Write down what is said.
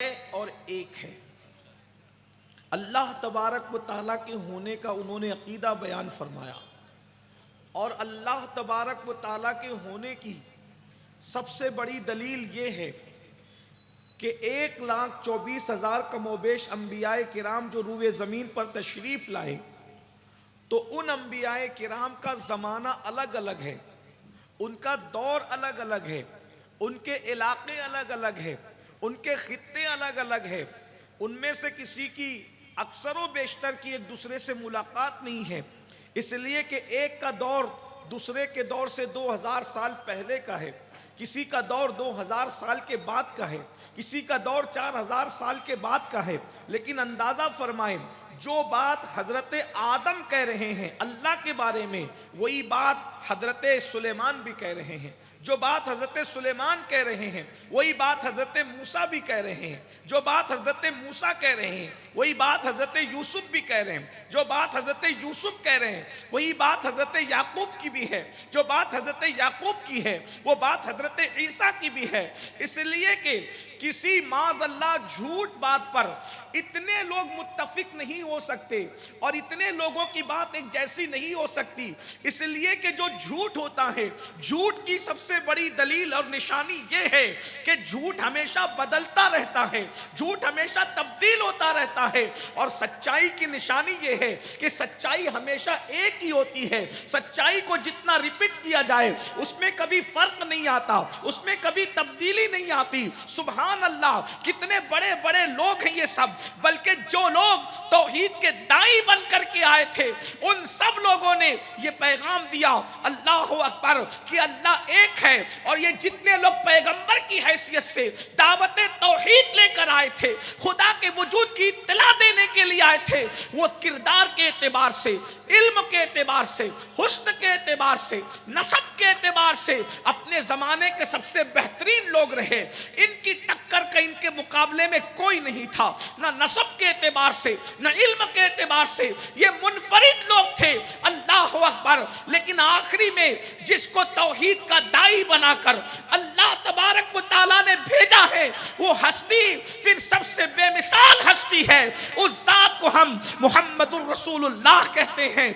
ہے اور ایک ہے۔ اللہ تبارک و تعالیٰ کے ہونے کا انہوں نے عقیدہ بیان فرمایا، اور اللہ تبارک و تعالیٰ کے ہونے کی سب سے بڑی دلیل یہ ہے کہ 1,24,000 کم و بیش انبیاء کرام جو روئے زمین پر تشریف لائے، تو ان انبیاء کرام کا زمانہ الگ الگ ہے، ان کا دور الگ الگ ہے، ان کے علاقے الگ الگ ہے، ان کے خطے الگ الگ ہے، ان میں سے کسی کی اکثر و بیشتر کی ایک دوسرے سے ملاقات نہیں ہے، اس لیے کہ ایک کا دور دوسرے کے دور سے 2000 سال پہلے کا ہے، کسی کا دور 2000 سال کے بعد کا ہے، کسی کا دور 4000 سال کے بعد کا ہے۔ لیکن اندازہ فرمائیں، جو بات حضرت آدم کہہ رہے ہیں اللہ کے بارے میں، وہی بات حضرت سلیمان بھی کہہ رہے ہیں، جو بات حضرت سلیمان کہہ رہے ہیں وہی بات حضرت موسیٰ بھی کہہ رہے ہیں، جو بات حضرت موسیٰ کہہ رہے ہیں وہی بات حضرت یوسف بھی کہہ رہے ہیں، جو بات حضرت یوسف کہہ رہے ہیں وہی بات حضرت یعقوب کی بھی ہے، جو بات حضرت یعقوب کی ہے وہ بات حضرت عیسیٰ کی بھی ہے۔ اس لیے کہ کسی معاذ اللہ جھوٹ بات پر اتنے لوگ متفق نہیں ہو سکتے، اور اتنے لوگوں کی بات ایک جیسی نہیں ہو سکتی، اس لیے کہ جو جھوٹ ہوتا ہے، جھوٹ کی سب سے بڑی دلیل اور نشانی یہ ہے کہ جھوٹ ہمیشہ بدلتا رہتا ہے، جھوٹ ہمیشہ تبدیل ہوتا رہتا ہے، اور سچائی کی نشانی یہ ہے کہ سچائی ہمیشہ ایک ہی ہوتی ہے۔ سچائی کو جتنا ریپیٹ کیا جائے اس میں کبھی فرق نہیں آتا، اس میں کبھی تبدیلی نہیں آتی۔ سبحان اللہ، کتنے بڑے بڑے لوگ ہیں یہ سب، بلکہ جو لوگ توحید کے داعی بن کر کے آئے تھے ان سب لوگوں نے یہ پیغام دیا، اللہ اکبر، کہ اللہ ایک ہے، اور یہ جتنے لوگ پیغمبر کی حیثیت سے دعوت توحید لے کر آئے تھے، خدا کے وجود کی اطلاع دینے کے لیے آئے تھے، وہ کردار کے اعتبار سے، علم کے اعتبار سے، حسن کے اعتبار سے، نسب کے اعتبار سے اپنے زمانے کے سب سے بہترین لوگ رہے۔ ان کی ٹکر کا ان کے مقابلے میں کوئی نہیں تھا، نہ نسب کے اعتبار سے نہ علم کے اعتبار سے، یہ منفرد لوگ تھے، اللہ اکبر۔ لیکن آخری میں جس کو توحید کا داعی بنا کر اللہ تبارک و تعالیٰ نے بھیجا ہے، وہ ہستی پھر سب سے بے مثال ہستی ہے، اس ذات کو ہم محمد الرسول اللہ کہتے ہیں۔